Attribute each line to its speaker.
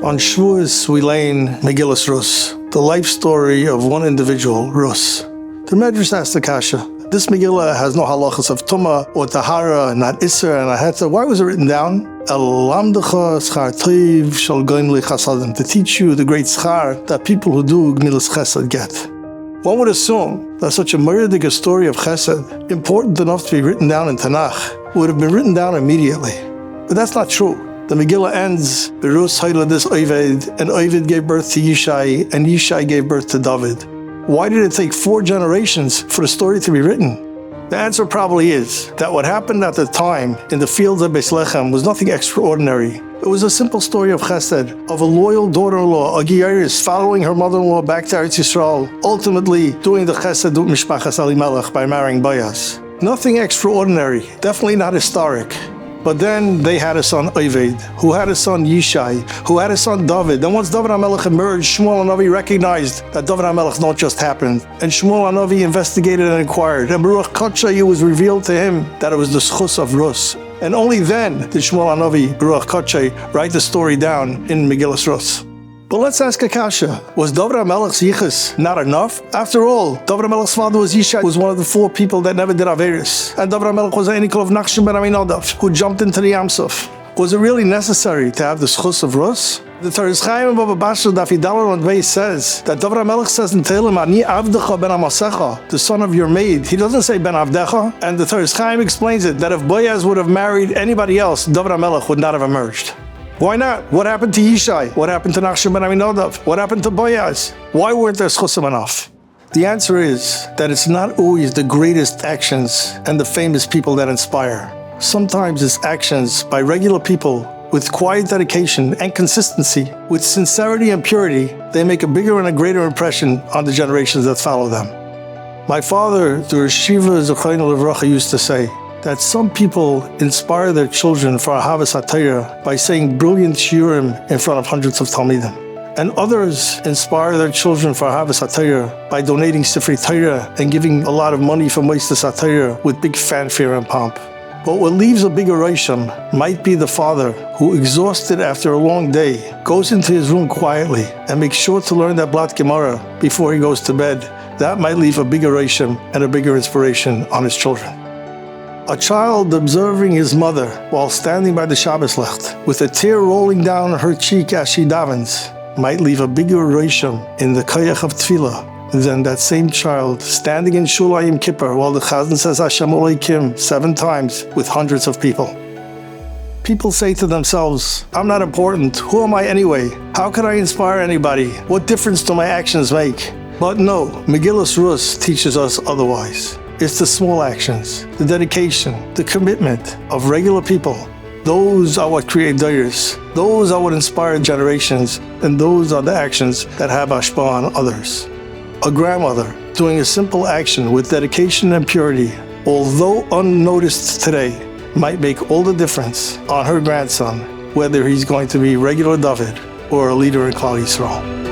Speaker 1: On Shavuos, we learn Megillas Rus, the life story of one individual, Rus. The Medrash asked the kasha, this Megillah has no halachas of Tumah or Tahara, not Isser and Ahetza. Why was it written down? To teach you the great schar that people who do Gmilas Chesed get. One would assume that such a Mordechai story of Chesed, important enough to be written down in Tanakh, would have been written down immediately. But that's not true. The Megillah ends, Berus Hailadis Oved, and Oved gave birth to Yishai, and Yishai gave birth to David. Why did it take 4 generations for the story to be written? The answer probably is that what happened at the time in the fields of Bethlehem was nothing extraordinary. It was a simple story of chesed, of a loyal daughter-in-law, a Giyaris, following her mother-in-law back to Eretz Yisrael, ultimately doing the chesed of Mishpachas Elimelech by marrying Boaz. Nothing extraordinary, definitely not historic. But then they had a son Oved, who had a son Yishai, who had a son David. Then once David HaMelech emerged, Shmuel HaNavi recognized that David HaMelech not just happened. And Shmuel HaNavi investigated and inquired. And Baruch Kotchai, it was revealed to him that it was the schus of Rus. And only then did Shmuel HaNavi, Baruch Kotchai, write the story down in Megillas Rus. But let's ask a kasha. Was David HaMelech's yichus not enough? After all, David HaMelech's father was Yishai, was one of the 4 people that never did Averis. And David HaMelech was an enikol of Nachshon ben Aminadav, who jumped into the Yam Suf. Was it really necessary to have the schus of Rus? The Teres Chaim and Baba Basra Daf Yidalon on Beis says that David HaMelech says in Tehillim, Ani Avdecha ben Amasecha, the son of your maid. He doesn't say ben Avdecha. And the Teres Chaim explains it that if Boaz would have married anybody else, David HaMelech would not have emerged. Why not? What happened to Yishai? What happened to Nachshon ben Aminadav? What happened to Boaz? Why weren't there schusim enough? The answer is that it's not always the greatest actions and the famous people that inspire. Sometimes it's actions by regular people with quiet dedication and consistency, with sincerity and purity. They make a bigger and a greater impression on the generations that follow them. My father, the Shiva Zechayna Levracha, used to say that some people inspire their children for Ahavas HaTorah by saying brilliant shiurim in front of hundreds of Talmidim. And others inspire their children for Ahavas HaTorah by donating Sifrei Torah and giving a lot of money for Moistas HaTorah with big fanfare and pomp. But what leaves a bigger Rosham might be the father who, exhausted after a long day, goes into his room quietly and makes sure to learn that Blat Gemara before he goes to bed. That might leave a bigger Rosham and a bigger inspiration on his children. A child observing his mother while standing by the Shabbos Licht, with a tear rolling down her cheek as she davens, might leave a bigger Rosham in the koyach of Tefillah than that same child standing in Shul Yom Kippur while the Chazan says Hashem Elokim 7 times with hundreds of people. People say to themselves, I'm not important. Who am I anyway? How can I inspire anybody? What difference do my actions make? But no, Megillas Rus teaches us otherwise. It's the small actions, the dedication, the commitment of regular people. Those are what create doyers. Those are what inspire generations, and those are the actions that have ashpah on others. A grandmother doing a simple action with dedication and purity, although unnoticed today, might make all the difference on her grandson, whether he's going to be regular David or a leader in Klal Yisrael.